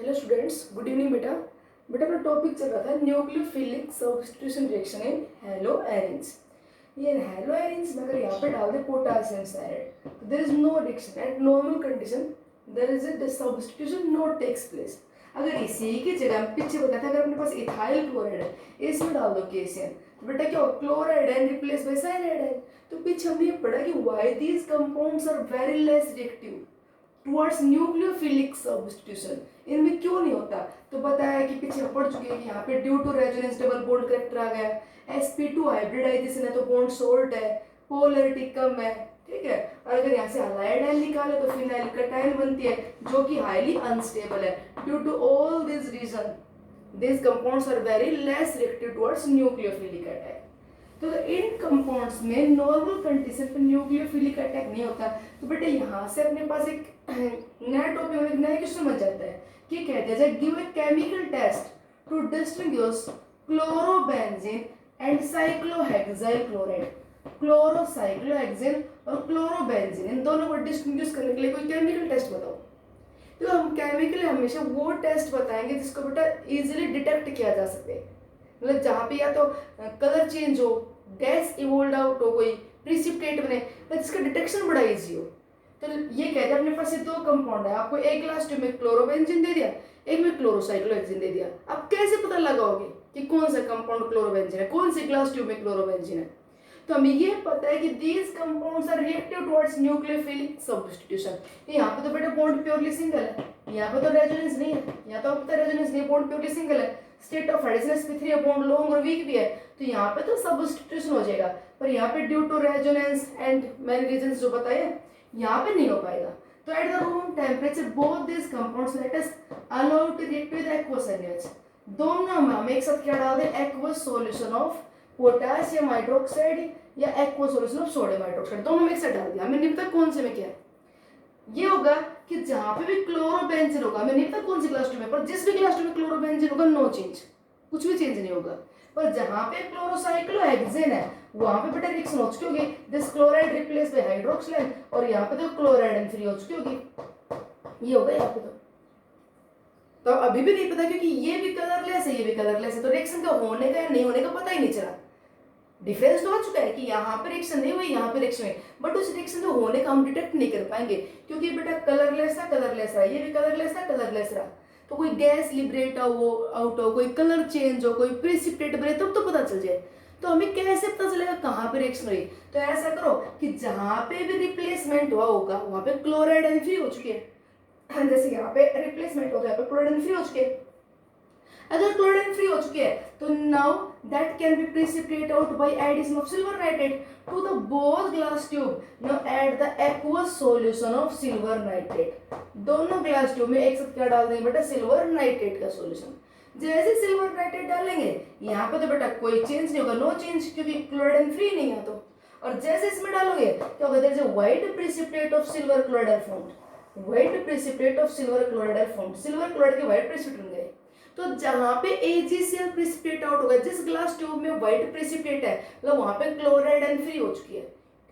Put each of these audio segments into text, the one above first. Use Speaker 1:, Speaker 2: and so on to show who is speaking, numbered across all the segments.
Speaker 1: Hello students, good evening बेटा। बेटा अपना टॉपिक चल रहा था nucleophilic substitution reaction in haloarenes. ये हेलो एरिन्स में अगर यहाँ पे डाल दे पोटासियम साइनाइड तो there is no reaction at normal condition, there is a substitution not takes place. अगर इसी की जगह हम पीछे बताया था अगर अपने पास इथाइल क्लोराइड है इसमें डाल दो केसीएन तो बेटा क्या क्लोराइड है रिप्लेस बाय साइनाइड है। तो पीछे हमने ये पढ़ा कि why these compounds are very less reactive towards nucleophilic substitution. इनमें क्यों नहीं होता तो बताया कि पीछे पढ़ चुके हैं कि यहाँ पे due to resonance double bond character आ गया, sp2 हाइब्रिडाइजेशन है तो बॉन्ड शॉर्ट है, पोलैरिटी कम है, ठीक है। और अगर यहाँ से हलाइड आयन निकाले तो फिनाइल कटायन बनती है जो कि हाईली अनस्टेबल है। Due to all this reason these compounds are very less reactive towards nucleophilic attack। तो इन कंपाउंड्स में नॉर्मल कंडीशन पे न्यूक्लियोफिलिक अटैक नहीं होता। तो बेटे यहाँ से अपने पास एक नया टॉपिक में नया क्वेश्चन बन जाता है कि कहते हैं give a chemical test to distinguish chlorobenzene and cyclohexyl chloride. Chlorocyclohexane और क्लोरोबेंजीन इन दोनों को डिस्टिंग्विश करने के लिए कोई केमिकल टेस्ट बताओ। तो हम केमिकली हमेशा वो टेस्ट बताएंगे जिसको बेटा इजीली डिटेक्ट किया जा सके, मतलब जहाँ पे या तो कलर चेंज हो, गैस इवोल्व आउट हो, कोई प्रिसिपिटेट बने, तो जिसका डिटेक्शन बड़ा इजी हो। तो ये कहते हैं अपने पास ये दो कंपाउंड है, आपको एक ग्लास ट्यूब में क्लोरोबेंजीन दे दिया, एक में क्लोरोसाइक्लोहेक्सेन दे दिया। अब कैसे पता लगाओगे कि कौन सा कंपाउंड क्लोरोबेंजीन है, कौन सी ग्लास ट्यूब में क्लोरोबेंजीन है। तो हमें ये पता है कि these compounds are reactive towards nucleophilic substitution. यहाँ पे तो बेटा बॉन्ड प्योरली सिंगल है, यहाँ पे तो रेजोनेंस नहीं है, यहाँ तो आपको रेजोनेंस नहीं है, बॉन्ड प्योरली सिंगल है। स्टेट ऑफ हाइड्रोजन sp3 है, बॉन्ड लॉन्ग और वीक भी है, तो यहाँ पे तो सब्स्टिट्यूशन हो जाएगा। पर यहाँ पे due to resonance and many reasons जो बताए यहाँ पे नहीं हो पाएगा। तो at the room temperature both this compounds let us allow to react with aqueous NaOH। दोनों में हम एक साथ क्या डाल दें, aqueous solution of potassium hydroxide या aqueous solution of sodium hydroxide, दोनों में एक साथ डाल दिया। हमें नहीं पता कौन से में क्या है। ये होगा कि जहां पे भी क्लोरोबेंजीन होगा, हमें नहीं पता कौन सी क्लास ट्यूब में, पर जिस भी क्लास ट्यूब में क्लोरोबेंजीन होगा नो चेंज, कुछ भी चेंज नहीं होगा। पर जहां पे क्लोरोसाइक्लोहेक्सेन है वहां पे बेटा रिएक्शन हो चुकी होगी, this chloride replace by hydroxyl, और यहाँ पे तो क्लोराइड फ्री हो चुकी होगी। ये होगा यहाँ पे तो अभी भी नहीं पता क्योंकि ये भी कलरलेस है, ये भी कलरलेस है, तो रिएक्शन का होने का या नहीं होने का पता ही नहीं चला। डिफरेंस तो हो चुका है कि यहाँ पे रिएक्शन नहीं हुई, यहाँ पे रिएक्शन हुई, बट उस रिएक्शन जो होने का हम डिटेक्ट नहीं कर पाएंगे क्योंकि बेटा कलरलेस रहा, ये भी कलरलेस रहा। तो कोई गैस लिबरेट हो आउट हो, कोई कलर चेंज हो, कोई प्रिसिपिटेट बने तब तो पता चल जाए। तो हमें कैसे पता चलेगा कहाँ पे रिएक्शन हुई। तो ऐसा करो कि जहाँ पे भी रिप्लेसमेंट हुआ होगा वहां पे क्लोराइड आयन फ्री हो चुके हैं, जैसे यहाँ पे रिप्लेसमेंट होगा यहाँ पे क्लोराइड आयन फ्री हो चुके हैं। अगर क्लोराइड फ्री हो चुके हैं तो now that can be precipitated out by addition of silver nitrate to the both glass tube। now add the aqueous solution of silver nitrate। दोनों ग्लास ट्यूब में एक साथ क्या डाल देंगे बेटा, सिल्वर नाइट्रेट का सॉल्यूशन। जैसे सिल्वर नाइट्रेट डालेंगे यहाँ पे तो बेटा कोई चेंज नहीं होगा, नो चेंज, क्योंकि क्लोराइड फ्री नहीं है। तो और जैसे इसमें डालोगे क्या होगा, there is a white precipitate of silver chloride found, white precipitate of silver chloride found, silver chloride के व्हाइट प्रिसिपिटेट बन गए। तो जहां पे AgCl प्रिसिपिटेट आउट होगा, जिस ग्लास ट्यूब में व्हाइट प्रिसिपिटेट है मतलब वहां पे क्लोराइड आयन फ्री हो चुकी है,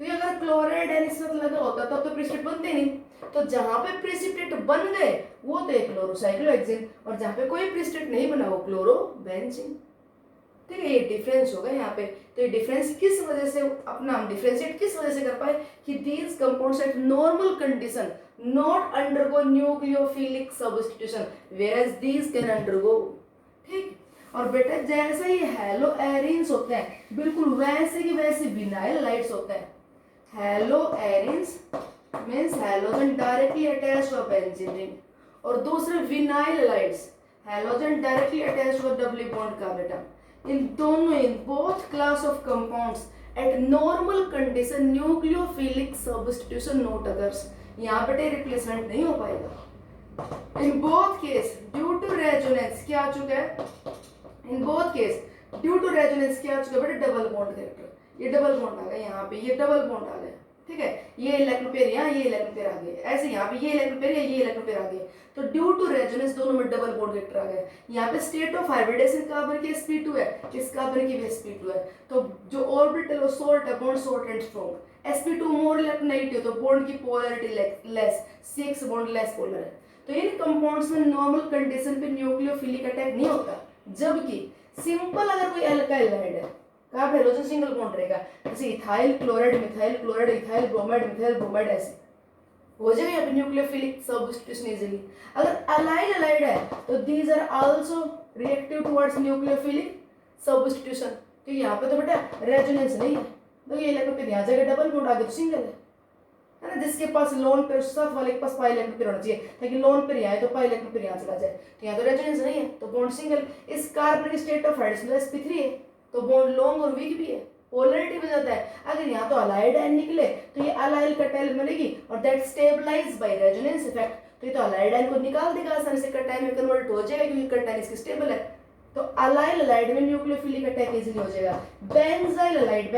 Speaker 1: क्योंकि अगर क्लोराइड आयन इसमें लगा होता तब तो प्रिसिपिटेट बनते नहीं। तो जहां पे प्रिसिपिटेट बन गए वो तो एक क्लोरोसाइक्लोहेक्सेन, और जहां पे कोई प्रिसिपिटेट नहीं बना वो क्लोरोबेंजीन। ठीक है, ये डिफरेंस होगा यहाँ पे। तो ये डिफरेंस किस वजह से अपना हम डिफरेंशिएट किस वजह से कर पाए कि these compounds at normal condition not undergo nucleophilic substitution whereas these can undergo। ठीक, और बेटा जैसे ही हेलो एरिन्स होते हैं बिल्कुल वैसे ही वैसे विनाइल लाइट्स होते हैं। Haloarenes means halogen directly attached to benzene ring, और दूसरे vinyl lights halogen directly attached to doubly bond carbon. इन दोनों in both class of compounds at normal condition nucleophilic substitution not occurs. यहाँ पे replacement नहीं हो पाएगा। In both case due to resonance क्या आ चुका है, in both case due to resonance क्या आ चुका है बेटा, डबल बॉन्ड कैरेक्टर। ये डबल बॉन्ड आ गया यहाँ पे, ये डबल बॉन्ड आ गया, ठीक है। ये इलेक्ट्रॉन पेयर यहाँ, ये इलेक्ट्रॉन पेयर आ गए, ऐसे यहाँ पे ये इलेक्ट्रॉन पेयर ये इलेक्ट्रॉन पेयर आ गए। तो ड्यू टू रेजोनेंस दोनों में डबल बॉन्ड कैरेक्टर आ गए। यहाँ पे स्टेट ऑफ हाइब्रिडेशन कार्बन की sp2 है, इस कार्बन की भी sp2 है, तो जो ऑर्बिटल सोल्ट है bond short and strong, sp2 more electronegative तो बॉन्ड की polarity less, 6 bond less polar है। तो इन कंपाउंड्स में नॉर्मल कंडीशन पे न्यूक्लियोफिलिक अटैक नहीं होता, जबकि सिंपल अगर कोई अल्काइल हाइड है कहाँ पे हेलोजन सिंगल बॉन्ड रहेगा, जैसे इथाइल क्लोराइड, इथाइल ब्रोमाइड, ऐसे हो जाएगा यहाँ पे न्यूक्लियोफिलिक सब्स्टिट्यूशन इजीली। अगर अलाइल अलाइड है तो these are also reactive towards nucleophilic substitution, क्योंकि यहाँ पे तो बेटा रेजोनेंस नहीं है, तो ये इलेक्ट्रॉन पे यहाँ जगह डबल बॉन्ड आगे तो सिंगल है ना, जिसके पास लोन पेयर साथ वाले के पास पाई इलेक्ट्रॉन पेयर होना चाहिए, ताकि लोन पेयर यहाँ है तो पाई इलेक्ट्रॉन पेयर यहाँ चला जाए, तो यहाँ तो रेजोनेंस नहीं है तो बॉन्ड सिंगल। इस कार्बन की स्टेट ऑफ हाइड्रोजन sp3 है तो बॉन्ड लॉन्ग और वीक भी है, पोलैरिटी हो जाता है। अगर यहाँ तो अलाइड आयन निकले तो ये अलाइल कटाइल बनेगी और that stabilise by resonance effect, तो ये तो अलाइड आयन को निकाल देगा आसानी से, कटाइल में कन्वर्ट हो जाएगा क्योंकि कटाइल इसकी स्टेबल है, तो अलाइल अलाइड में न्यूक्लियोफिलिक अटैक इजीली हो जाएगा। बेंजाइल अलाइड,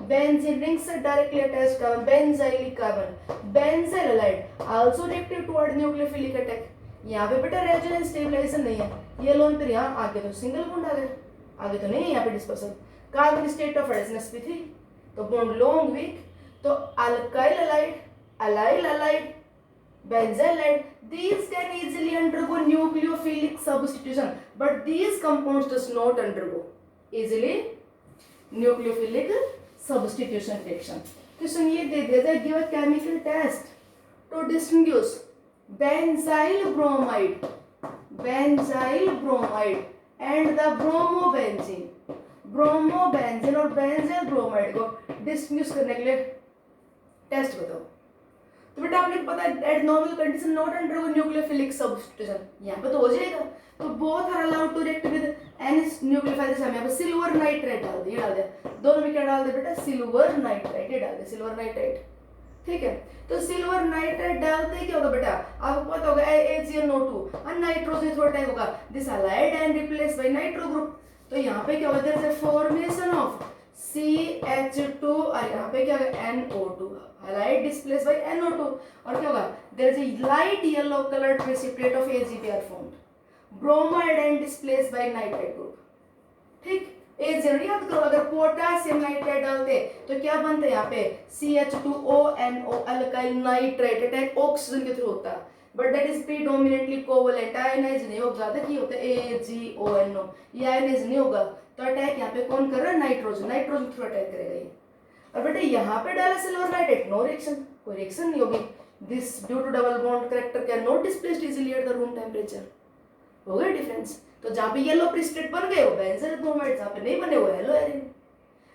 Speaker 1: बेंजीन रिंग से directly attached carbon, benzylic carbon, benzyl allied also reactive toward nucleophilic attack. यहाँ पे बेटा रेजोनेंस स्टेबलाइजेशन नहीं है, ये लोन फिर यहाँ आगे तो सिंगल बॉन्ड आ गया, आगे तो नहीं है यहाँ पे dispersal. Carbon state of hydrogen sp3 तो बॉन्ड लॉन्ग वीक, तो alkyl allied, allyl allied, benzyl alide, these can easily undergo nucleophilic substitution, but these compounds does not undergo easily nucleophilic substitution reaction. Question ये दे दिया जाए, give a chemical test to distinguish benzyl bromide and the bromobenzene और benzyl bromide को distinguish करने के लिए test बताओ। तो बेटा आपने पता है at normal condition not undergo nucleophilic substitution, यहाँ पे तो हो जाएगा, तो both are allowed to react with any nucleophile. जैसे हम यहाँ पे सिल्वर नाइट्राइट डाल दिया, दोनों में क्या डाल दे बेटा, सिल्वर नाइट्राइट, ये डाल दे सिल्वर नाइट्राइट, ठीक है। तो सिल्वर नाइट्राइट डालते ही क्या होगा बेटा, आपको पता होगा AgNO2 और नाइट्रोजन थोड़ा टाइम होगा, this halide ion replace by nitro group, तो यहाँ पे क्या होगा, there is a formation of CH2 और यहाँ पे क्या होगा NO2, allied displace bye NO2, और क्या होगा, there is a light yellow coloured precipitate of AgBr formed, bromide ion displace by nitrite group, ठीक। एक जरूरी याद करो, अगर पोटेशियम नाइट्राइट डालते तो क्या बनता है यहाँ पे CH2ONO alkyl nitrite, attack oxygen के थ्रू होता है, but that is predominantly covalent, ionise नहीं होगा, देखिए होता है AgONO, ये आयनाइज नहीं होगा, तो अटैक यहाँ पे कौन कर रहा है, नाइट्रोजन थ्रू अटैक करेगा ये। और बेटा यहाँ पे डाला सिल्वर नाइट्राइट, नो रिएक्शन, कोई रिएक्शन नहीं होगी, this due to double bond character can not displaced easily at the room temperature, हो गया डिफरेंस। तो जहाँ पे येलो प्रेसिपिटेट बन गए वो बेंजाइल ब्रोमाइड, जहाँ पे नहीं बने वो hello Erin.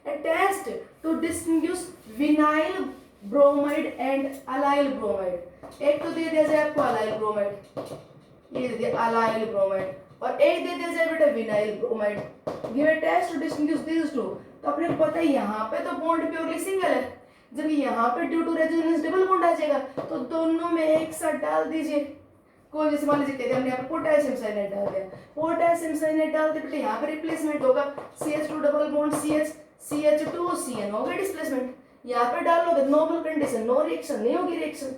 Speaker 1: A test to distinguish vinyl bromide and allyl bromide, एक तो दे दिया जाए आपको अलाइल ब्रोमाइड, ये दे दिया अलाइल ब्रोमाइड, और एक दे दिया जाए बेटा vinyl bromide. Give a test to distinguish these two, तो अपने को पता है यहाँ पे तो बॉन्ड प्योरली सिंगल है, जब यहाँ पे due to resonance double bond आ जाएगा, तो दोनों में एक साथ डाल दीजिए। कोई जैसे मान लीजिए हमने यहाँ पे पोटेशियम साइनाइड डाल दिया, पोटेशियम साइनाइड डालते बेटे यहाँ पे रिप्लेसमेंट होगा CH2 double bond CH2 CN हो गया डिस्प्लेसमेंट, यहाँ पे डालोगे नॉर्मल कंडीशन, नो रिएक्शन, नहीं होगी रिएक्शन,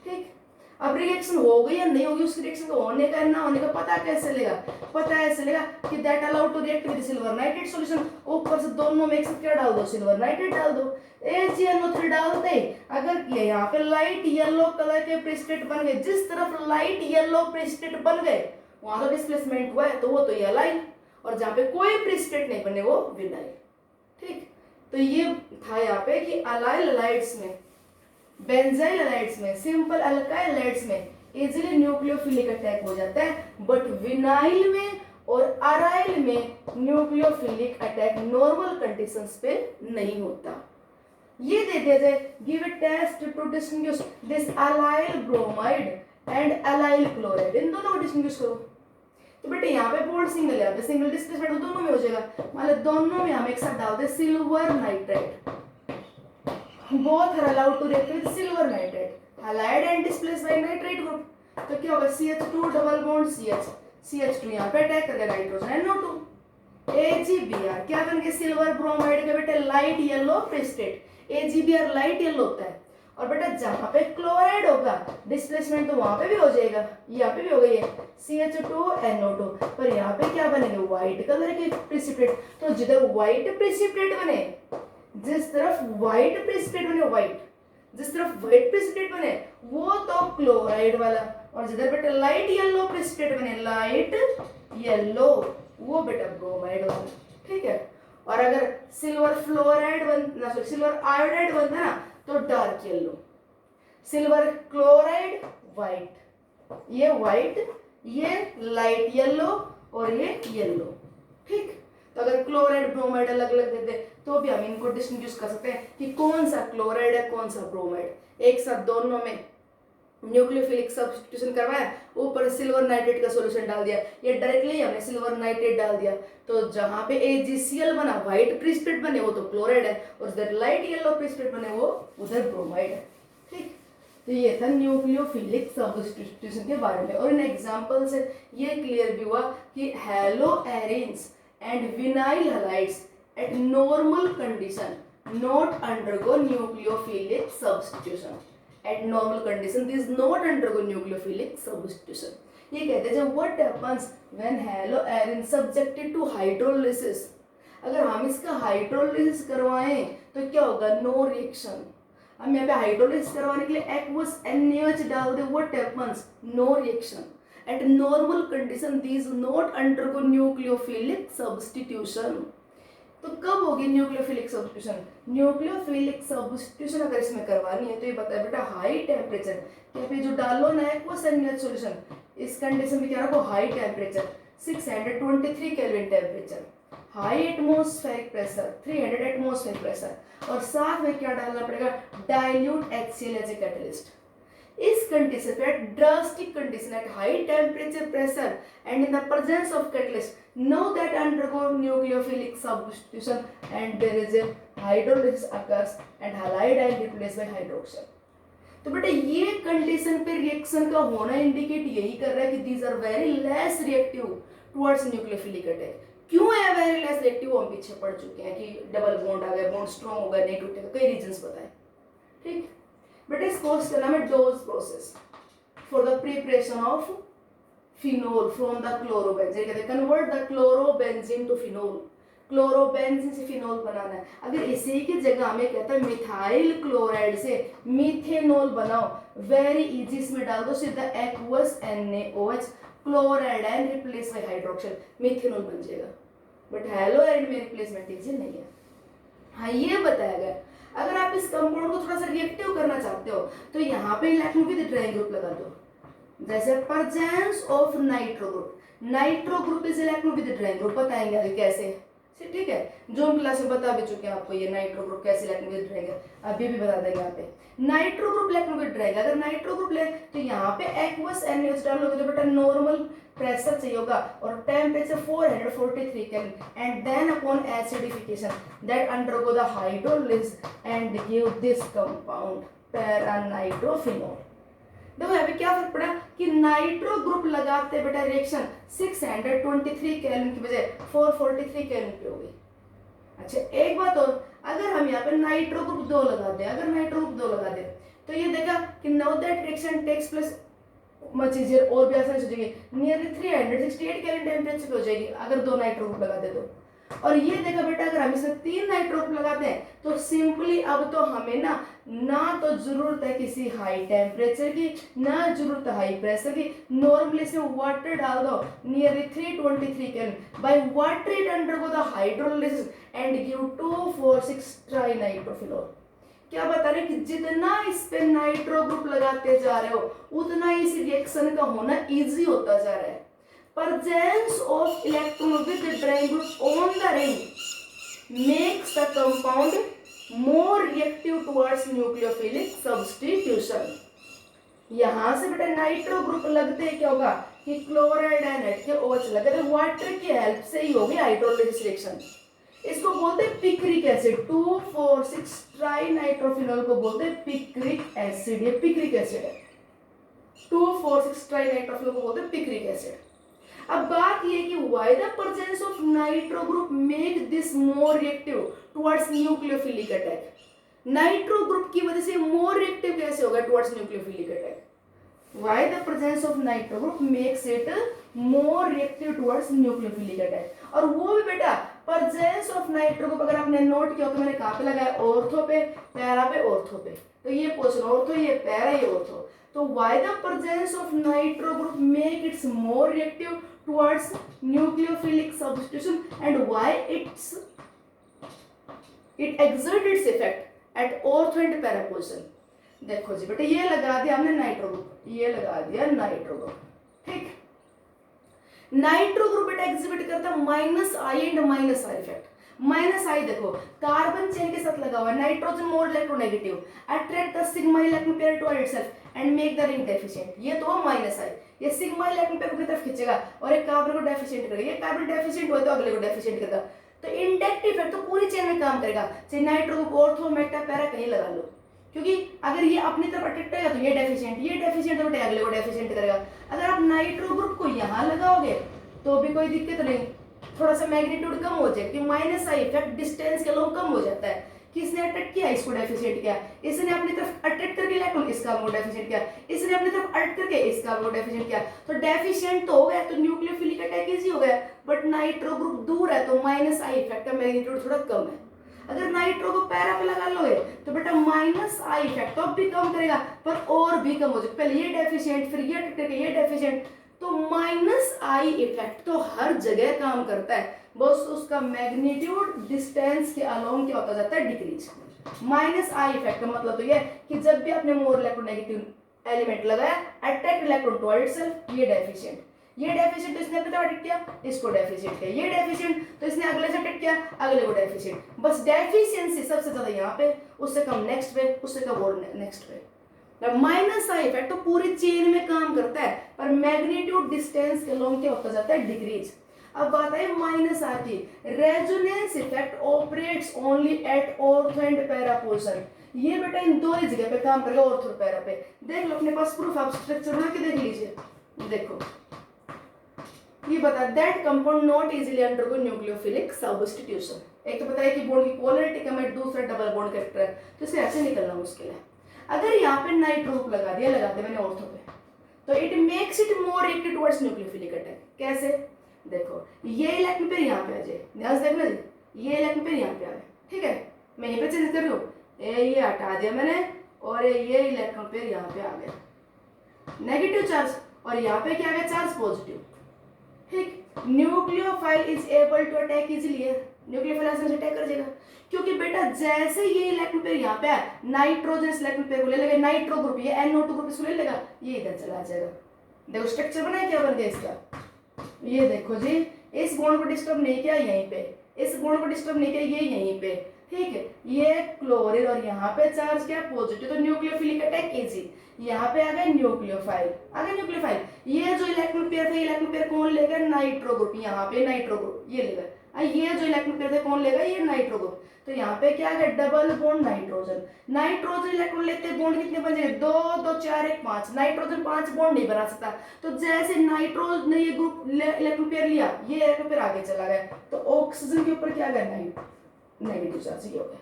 Speaker 1: ठीक। अब रिएक्शन हो गई या नहीं होगी, उसकी रिएक्शन को होने का ना होने का पता कैसे चलेगा, पता ऐसे चलेगा कि that allowed to react with silver nitrate solution, ऊपर से दोनों में एक साथ क्या डाल दो, सिल्वर नाइट्रेट डाल दो, AgNO3 डालते ही अगर यहाँ पे लाइट येलो कलर के प्रेसिपिटेट बन गए, जिस तरफ लाइट येलो प्रेसिपिटेट बन गए वहां तो डिस्प्लेसमेंट हुआ है, तो वो तो ये अलाइल, और जहाँ पे कोई प्रेसिपिटेट नहीं बने वो विनाइल, ठीक। तो ये था यहाँ पे कि अलाइल अलाइड्स में, बेंजाइल अलाइड्स में, सिंपल अल्काइल अलाइड्स में इजीली न्यूक्लियोफिलिक अटैक हो जाता है, बट विनाइल में और अराइल में न्यूक्लियोफिलिक अटैक नॉर्मल कंडीशंस पे नहीं होता। ये दे दिया जाए, give a test to distinguish this allyl bromide and allyl chloride, इन दोनों को डिस्टिंग्विश करो। तो बेटे यहाँ पे बोल्ड सिंगल है, सिंगल डिस्प्लेसमेंट दोनों में हो जाएगा, मान लो दोनों में हम एक साथ डालते हैं silver nitrite, both are allowed to react with silver nitrate, halide and displaced by nitrate group, तो क्या होगा CH2 डबल बॉन्ड CH2 यहाँ पे अटैक करेगा नाइट्रोजन NO2, AgBr क्या बन गया, सिल्वर ब्रोमाइड का बेटा light yellow precipitate, AgBr light yellow होता है, और बेटा जहाँ पे क्लोराइड होगा डिस्प्लेसमेंट तो वहां पे भी हो जाएगा, यहाँ पे भी हो गई है CH2NO2, पर यहाँ पे क्या बनेगा, व्हाइट कलर के प्रेसिपिटेट, तो जिधर व्हाइट प्रेसिपिटेट बने, जिस तरफ व्हाइट प्रेसिपिटेट बने, व्हाइट जिस तरफ व्हाइट प्रेसिपिटेट बने वो तो क्लोराइड वाला, और जिधर बेटा लाइट येलो प्रेसिपिटेट बने, लाइट येलो, वो बेटा ब्रोमाइड होता है, ठीक है। और अगर सिल्वर फ्लोराइड बन सिल्वर आयोडाइड बनता है ना तो dark yellow, silver chloride white, ये व्हाइट, ये लाइट येलो और ये येलो, ठीक। तो अगर क्लोराइड ब्रोमाइड अलग अलग देते तो भी हम इनको डिस्टिंग्विश कर सकते हैं कि कौन सा क्लोराइड है कौन सा ब्रोमाइड। एक साथ दोनों में न्यूक्लियोफिलिक सब्स्टिट्यूशन करवाया, ऊपर सिल्वर नाइट्रेट का सॉल्यूशन डाल दिया, ये डायरेक्टली हमने सिल्वर नाइट्रेट डाल दिया, तो जहां पे AgCl बना व्हाइट प्रेसिपिटेट बने वो तो क्लोराइड है, और उधर लाइट येलो प्रेसिपिटेट बने वो उधर ब्रोमाइड है, ठीक। तो ये था न्यूक्लियोफिलिक सब्स्टिट्यूशन के बारे में। और इन एग्जांपल से ये क्लियर भी हुआ कि हेलोएरिन्स and vinyl halides eight normal condition not undergo nucleophilic substitution. At normal condition these not undergo nucleophilic substitution। ये कहते हैं जब what happens when haloarine subjected to hydrolysis, अगर हम इसका हाइड्रोलिसिस करवाएं तो क्या होगा, नो रिएक्शन। हम यहाँ पे हाइड्रोलिसिस करवाने के लिए एक्वस NaOH डाल दे, what happens, no reaction. At normal condition these not undergo nucleophilic substitution। तो कब होगी न्यूक्लियोफिलिक सब्स्टिट्यूशन? न्यूक्लियोफिलिक सब्स्टिट्यूशन अगर इसमें करवानी है तो ये बताए बेटा हाई टेम्परेचर, यहाँ पे जो डालो ना एक्वस NaOH सॉल्यूशन, इस कंडीशन में क्या रखो, high temperature 623 kelvin temperature, high atmospheric pressure 300 atmospheric pressure, और साथ में क्या डालना पड़ेगा, dilute HCl as a catalyst. इस कंडीशन पे drastic condition at high temperature pressure and in the presence of catalyst now that undergo nucleophilic substitution and there is a hydrolysis occurs and halide ion replaced by hydroxyl। तो बेटा ये condition पे reaction का होना indicate यही कर रहा है कि these are very less reactive towards nucleophilic attack। क्यों है वेरी लेस रिएक्टिव, हम पीछे पढ़ चुके हैं कि डबल बॉन्ड आ गया, बॉन्ड स्ट्रॉन्ग हो गया, नहीं टूटेगा, कई रीजंस बताए, ठीक। बेटा इस कोर्स का नाम है Dow's process for the preparation of phenol from the chlorobenzene. कहते हैं convert the chlorobenzene to phenol, chlorobenzene से फिनोल बनाना है। अगर इसी की जगह हमें कहता है मिथाइल क्लोराइड से मीथेनॉल बनाओ, वेरी इजी, इसमें डाल दो सीधा aqueous NaOH, chloride and replace by hydroxyl, methanol बन जाएगा। बट हेलोआयन में रिप्लेसमेंट इजी नहीं है। हाँ ये बताया गया अगर आप इस कंपाउंड को थोड़ा सा रिएक्टिव करना चाहते हो तो यहाँ पे इलेक्ट्रॉन विद ड्राइंग ग्रुप लगा दो, जैसे presence of nitro group, nitro group is electron with drawing group, बताएंगे अभी कैसे, ठीक है। जून क्लास में बता भी चुके हैं आपको ये नाइट्रो ग्रुप कैसे इलेक्ट्रॉन विद ड्राइंग है, अभी भी बता देंगे यहाँ पे। Nitro group electron with drawing, अगर नाइट्रो ग्रुप ले तो यहाँ पे एक्वस NaOH डालोगे तो बेटा नॉर्मल प्रेशर चाहिए होगा और temperature 443 kelvin and then upon acidification that undergo the hydrolysis and give this compound paranitrophenol. देखो यहाँ पे क्या फर्क पड़ा कि नाइट्रो ग्रुप लगाते बेटा रिएक्शन 623 केल्विन की बजाय 443 केल्विन पे हो गई। अच्छा एक बात और, अगर हम यहाँ पे नाइट्रो ग्रुप 2 लगा दें, अगर नाइट्रो ग्रुप 2 लगा दें तो ये देखा कि now that reaction takes place much easier, और भी आसानी से हो जाएगी, नियरली 368 केल्विन टेम्परेचर पे हो जाएगी अगर 2 नाइट्रो ग्रुप लगा दे तो। और ये देखा बेटा अगर हम इसमें 3 नाइट्रो ग्रुप लगाते हैं तो सिंपली अब तो हमें ना तो जरूरत है किसी हाई टेम्परेचर की, ना जरूरत है हाई प्रेशर की, नॉर्मली इसमें वाटर डाल दो nearly 323 kelvin, by water it undergo the hydrolysis and give 2,4,6 ट्राइनाइट्रोफिनोल। क्या बता रहे कि जितना इस पे नाइट्रो ग्रुप लगाते जा रहे हो उतना इस रिएक्शन का होना इजी होता जा रहा है। Presence of electron with the drying group on the ring makes the compound more reactive towards nucleophilic substitution। यहाँ से बेटा नाइट्रो ग्रुप लगते क्या होगा कि क्लोराइड एंड के OH लगे तो वाटर की हेल्प से ही होगी हाइड्रोलिसिस रिएक्शन। इसको बोलते हैं पिक्रिक एसिड, 2,4,6 ट्राइनाइट्रोफिनोल को बोलते हैं पिक्रिक एसिड, ये पिक्रिक एसिड है, 2,4,6 ट्राइनाइट्रोफिनोल को बोलते हैं पिक्रिक एसिड। अब बात ये कि why the presence of nitro group make this more reactive towards nucleophilic attack. Nitro group की वजह से मोर रिएक्टिव कैसे होगा towards nucleophilic attack? Why the presence of nitro group makes it more reactive towards nucleophilic attack? और वो भी बेटा presence of nitro group अगर आपने नोट किया तो मैंने कहाँ पे लगाया, ऑर्थो पे, पैरा पे, ऑर्थो पे। तो ये पोजीशन ऑर्थो, ये पैरा, ये ऑर्थो। तो why the presence of nitro group make it's more reactive towards nucleophilic substitution and why it exert its effect at ortho and para position। देखो जी बेटा, ये लगा दिया हमने नाइट्रो ग्रुप, ये लगा दिया नाइट्रो ग्रुप, ठीक। नाइट्रो ग्रुप बेटा एग्जिबिट करता है minus I and minus I effect. Minus I देखो कार्बन चेन के साथ लगा हुआ है, nitrogen more electronegative, attract the sigma electron pair toward itself and make the ring deficient. ये तो माइनस आई, ये सिग्मा इलेक्ट्रॉन पेयर की तरफ खींचेगा और एक कार्बन को डेफिशिएंट करेगा, ये कार्बन डेफिशिएंट हुआ तो अगले को डेफिशिएंट करेगा। तो इंडेक्ट इफेक्ट तो पूरी चेन में काम करेगा, चाहे nitro group, ortho, Meta, para कहीं लगा लो, क्योंकि अगर ये अपनी तरफ अट्रैक्ट करेगा तो ये डेफिशिएंट तो बेटा अगले को डेफिशिएंट करेगा। अगर आप नाइट्रो ग्रुप को यहाँ लगाओगे तो भी कोई दिक्कत नहीं, थोड़ा सा मैग्नीट्यूड कम हो जाए, क्योंकि माइनस आई इफेक्ट डिस्टेंस के लोग कम हो जाता है। किसने अट्रैक्ट किया, इसको डेफिशिएंट किया, इसने अपनी तरफ अट्रैक्ट करके इलेक्ट्रॉन, इसका वो डेफिशिएंट किया, इसने अपनी तरफ अट्रैक्ट करके इसका वो डेफिशिएंट किया। तो डेफिशिएंट तो हो गया, तो न्यूक्लियोफिलिक अटैक इजी हो गया। बट नाइट्रो ग्रुप दूर है तो माइनस आई इफेक्ट का मैग्नीट्यूड थोड़ा कम है। अगर नाइट्रो को पैरा पे लगा लोगे तो बेटा माइनस आई इफेक्ट तो भी कम करेगा पर और भी कम हो जाएगा। पहले ये डेफिशिएंट, फिर ये अटैक करके ये डेफिशिएंट, तो माइनस आई इफेक्ट तो हर जगह काम करता है, बस उसका मैग्नीट्यूड डिस्टेंस के अलोंग क्या होता जाता है, डिक्रीज। माइनस आई इफेक्ट का मतलब तो ये कि जब भी आपने मोर इलेक्ट्रोनेगेटिव एलिमेंट लगाया, अट्रैक्ट इलेक्ट्रॉन टुवर्ड्स इटसेल्फ, ये डेफिशिएंट, ये डेफिशिएंट तो इसने अपने तरफ अटैक किया, इसको डेफिशिएंट किया, ये डेफिशिएंट तो इसने अगले से अटैक किया, अगले को डेफिशिएंट। बस डेफिशिएंसी सबसे ज्यादा यहाँ पे, उससे कम नेक्स्ट पे, उससे कम और नेक्स्ट पे। माइनस आई इफेक्ट तो पूरी चेन में काम करता है पर मैग्नीट्यूड डिस्टेंस के लोग क्या होता जाता है, डिक्रीज। अब बात है माइनस आर की, resonance effect operates only at ortho and para position. ये बेटा इन दो ही जगह पे काम करेगा, ऑर्थो और पैरा पे। देख लो अपने पास प्रूफ, आप स्ट्रक्चर बना के देख लीजिए। देखो ये बता, that compound not easily undergo nucleophilic substitution. एक तो बताया कि बॉन्ड की पोलैरिटी कम है, दूसरा डबल बॉन्ड कैरेक्टर है, तो इसे ऐसे निकलना मुश्किल है। अगर यहाँ पे नाइट्रो ग्रुप लगा दिया, लगाते मैंने ऑर्थो पे, तो it makes it more reactive towards nucleophilic attack. कैसे, देखो ये इलेक्ट्रॉन पेयर यहाँ पे आ जाए, ध्यान से देखना जी, ये इलेक्ट्रॉन पेयर यहाँ पे आ गए, ठीक है, मैं यहीं पे चेंज कर रही हूँ, ये हटा दिया मैंने और ये इलेक्ट्रॉन पेयर यहाँ पे आ गया नेगेटिव चार्ज, और यहाँ पे क्या आ गया, चार्ज पॉजिटिव, ठीक। Nucleophile is able to attack easily, nucleophile आसानी से अटैक कर जाएगा, क्योंकि बेटा जैसे ये इलेक्ट्रॉन पेयर यहाँ पे है, नाइट्रोजन इलेक्ट्रॉन पेयर को ले लेगा, नाइट्रो ग्रुप ये NO2 ग्रुप इसको ले लेगा, ये इधर चला जाएगा। देखो स्ट्रक्चर बनाया क्या बन गया इसका, ये देखो जी, इस बॉन्ड को डिस्टर्ब नहीं किया यहीं पे, इस बॉन्ड को डिस्टर्ब नहीं किया ये यहीं पे, ठीक है, ये क्लोरीन और यहाँ पे चार्ज क्या पॉजिटिव, तो न्यूक्लियोफिलिक अटैक इजी। यहाँ पे आ गया न्यूक्लियोफाइल, आ गया न्यूक्लियोफाइल, ये जो इलेक्ट्रॉन पेयर था, इलेक्ट्रॉन पेयर कौन लेगा, नाइट्रो ग्रुप, यहाँ पे नाइट्रो ग्रुप ये लेगा, ये जो इलेक्ट्रॉन पेयर था कौन लेगा, ये नाइट्रो ग्रुप, तो यहाँ पे क्या है, double bond nitrogen, nitrogen electron लेते हैं, बॉन्ड कितने बन जाएंगे, 2 2 4 1 5, नाइट्रोजन 5 बॉन्ड नहीं बना सकता, तो जैसे नाइट्रोजन ने ये ग्रुप इलेक्ट्रॉन पेयर लिया, ये इलेक्ट्रॉन पेयर आगे चला गया, तो ऑक्सीजन के ऊपर क्या गया, नेगेटिव चार्ज हो गया।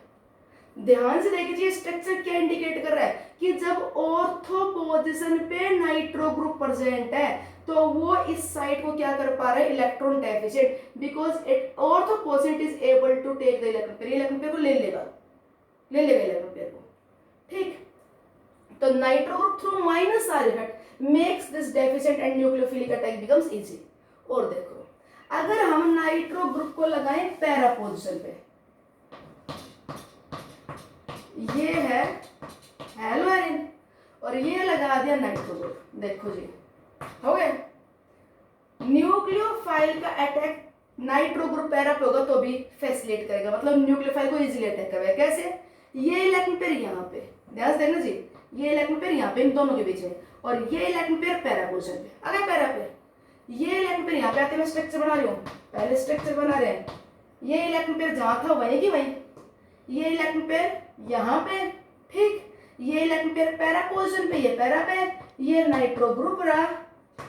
Speaker 1: ध्यान से देखिए स्ट्रक्चर क्या इंडिकेट कर रहा है कि जब ऑर्थो पोजीशन पे नाइट्रो ग्रुप प्रेजेंट है तो वो इस साइड को क्या कर पा रहा है, electron deficient, because it ortho position is able to take the electron pair, electron pair को ले लेगा इलेक्ट्रॉन पेयर को, ठीक। तो nitro group through minus R effect makes this deficient and nucleophilic attack becomes easy. और देखो अगर हम नाइट्रो ग्रुप को लगाएं पैरा पोजीशन पे, ये है हेलोएरिन और ये लगा दिया नाइट्रो ग्रुप, देखो जी हो गया, न्यूक्लियोफाइल का अटैक नाइट्रो ग्रुप पैरा पे होगा तो भी फैसिलिटेट करेगा, मतलब न्यूक्लियोफाइल को इजीली अटैक करेगा। कैसे, ये इलेक्ट्रॉन पेयर यहाँ पे, ध्यान से देखना जी, ये इलेक्ट्रॉन पेयर यहाँ पे इन दोनों के बीच में, और ये इलेक्ट्रॉन पेयर पैरा पोजीशन पे, अगर पैरा पे ये इलेक्ट्रॉन पेयर यहाँ पे आते, मैं स्ट्रक्चर बना रही हूँ, पहले स्ट्रक्चर बना रहे हैं, ये इलेक्ट्रॉन पेयर जहाँ था वहीं की वहीं, ये इलेक्ट्रॉन पेयर यहाँ पे, ठीक, ये इलेक्ट्रॉन पेयर पैरा पोजीशन पे, ये पैरा पे, ये नाइट्रो ग्रुप रहा,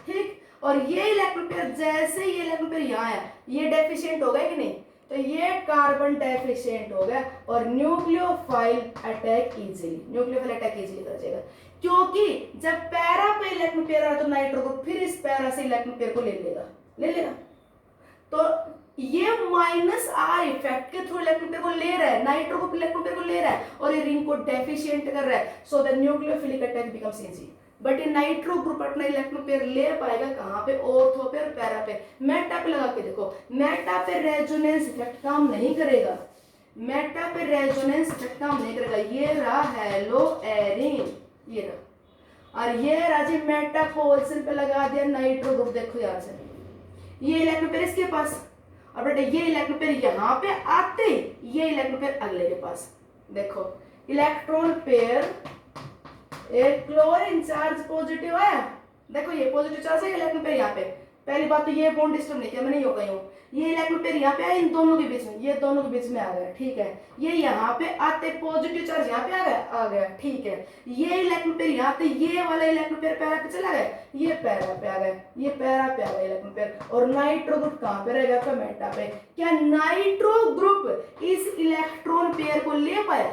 Speaker 1: ठीक, और ये इलेक्ट्रॉन पेयर जैसे ये इलेक्ट्रॉन पेयर यहाँ आया, ये डेफिशिएंट हो गया कि नहीं, तो ये कार्बन डेफिशिएंट हो गया और न्यूक्लियोफाइल अटैक इजीली कर जाएगा, क्योंकि जब पैरा पे इलेक्ट्रॉन पेयर आया तो नाइट्रो ग्रुप फिर इस पैरा से इलेक्ट्रॉन पेयर को ले लेगा, तो ये माइनस आर इफेक्ट के थ्रू इलेक्ट्रॉन पेयर को ले रहा है, नाइट्रो ग्रुप इलेक्ट्रॉन पेयर को ले रहा है और ये रिंग को डेफिशिएंट कर रहा है, so the nucleophilic attack becomes easy. But ये नाइट्रो ग्रुप अपना इलेक्ट्रॉन पेयर ले पाएगा कहाँ पे, ऑर्थो पे और पैरा पे। मेटा पे लगा के देखो, मेटा पे रेजोनेंस इफेक्ट काम नहीं करेगा, मेटा पे रेजोनेंस इफेक्ट काम नहीं करेगा। ये रहा हेलो एरिन, ये रहा, और ये राजी मेटा पोजिशन पे लगा दिया नाइट्रो ग्रुप। देखो यहाँ से ये इलेक्ट्रॉन पेयर इसके पास, और बेटा ये इलेक्ट्रॉन पेयर यहाँ पे आते ही ये इलेक्ट्रॉन पेयर अगले के पास। देखो इलेक्ट्रॉन पेयर एक क्लोरीन चार्ज पॉजिटिव है, देखो ये पॉजिटिव चार्ज है, इलेक्ट्रॉन पेयर यहाँ पे। पहली बात तो ये बॉन्ड डिस्टर्ब नहीं किया, मैं नहीं हो गई हूँ। ये इलेक्ट्रॉन पेयर यहाँ पे आया, इन दोनों के बीच में, ये दोनों के बीच में आ गया, ठीक है। ये यहाँ पे आते पॉजिटिव चार्ज यहाँ पे आ गया, ठीक है। ये इलेक्ट्रॉन पेयर यहाँ पे, ये वाला इलेक्ट्रॉन पेयर पैरा पे चला गया, ये पैरा पे आ गया, ये पैरा पे आ गया इलेक्ट्रॉन पेयर। और नाइट्रो ग्रुप कहाँ पे रहेगा, आपका मेटा पे। क्या नाइट्रो ग्रुप इस इलेक्ट्रॉन पेयर को ले पाया,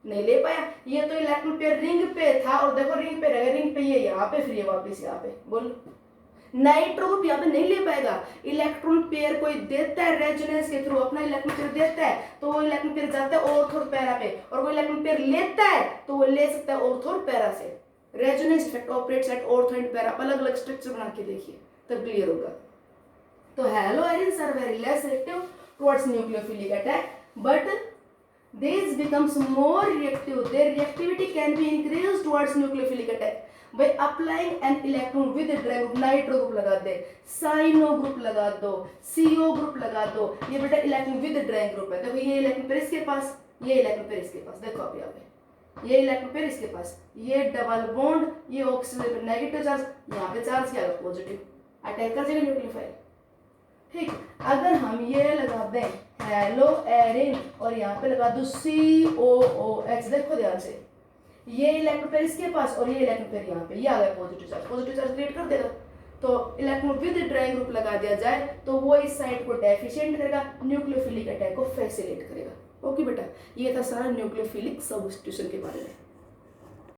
Speaker 1: नहीं ले पाया। ये तो इलेक्ट्रॉन पेयर रिंग पे था, और देखो रिंग पे रहेगा, रिंग पे ये यहाँ पे, फिर ये वापस यहाँ पे। बोलो नाइट्रो ग्रुप यहाँ पे नहीं ले पाएगा। इलेक्ट्रॉन पेयर कोई देता है रेजोनेंस के थ्रू, अपना इलेक्ट्रॉन पेयर देता है तो वो इलेक्ट्रॉन पेयर जाता है ऑर्थो और पैरा पे, और वो इलेक्ट्रॉन पेयर लेता है तो वो ले सकता है ऑर्थो और पैरा से। Resonance effect operates at ortho and para, अलग अलग स्ट्रक्चर बना के देखिए तब क्लियर होगा। तो haloarenes are very less reactive towards nucleophilic attack, but these becomes more reactive, their reactivity can be increased towards nucleophilic attack by applying an electron with a drag group। Nitro group लगा दे, cyano group लगा दो, CO group लगा दो, ये बेटा electron with drag group है। देखो ये इलेक्ट्रॉन पेयर इसके पास, ये इलेक्ट्रॉन पेयर इसके पास, देखो आप यहाँ पे ये इलेक्ट्रॉन पेयर इसके पास, ये डबल बॉन्ड, ये ऑक्सीजन पे नेगेटिव चार्ज, यहाँ पे चार्ज क्या होगा पॉजिटिव, अटैक कर जाएगा न्यूक्लियोफाइल, ठीक। अगर हम ये लगा दें हेलो एरिन और यहाँ पे लगा दो COOH, देखो ध्यान से, ये इलेक्ट्रॉन पेयर इसके पास और ये इलेक्ट्रॉन पेयर यहाँ पे, ये आ गया पॉजिटिव चार्ज क्रिएट कर देगा। तो इलेक्ट्रॉन विद ड्रैग ग्रुप लगा दिया जाए तो वो इस साइड को डेफिशिएंट करेगा, न्यूक्लियोफिलिक अटैक को फैसिलिटेट करेगा। ओके बेटा, ये था सारा न्यूक्लियोफिलिक सब्स्टिट्यूशन के बारे में।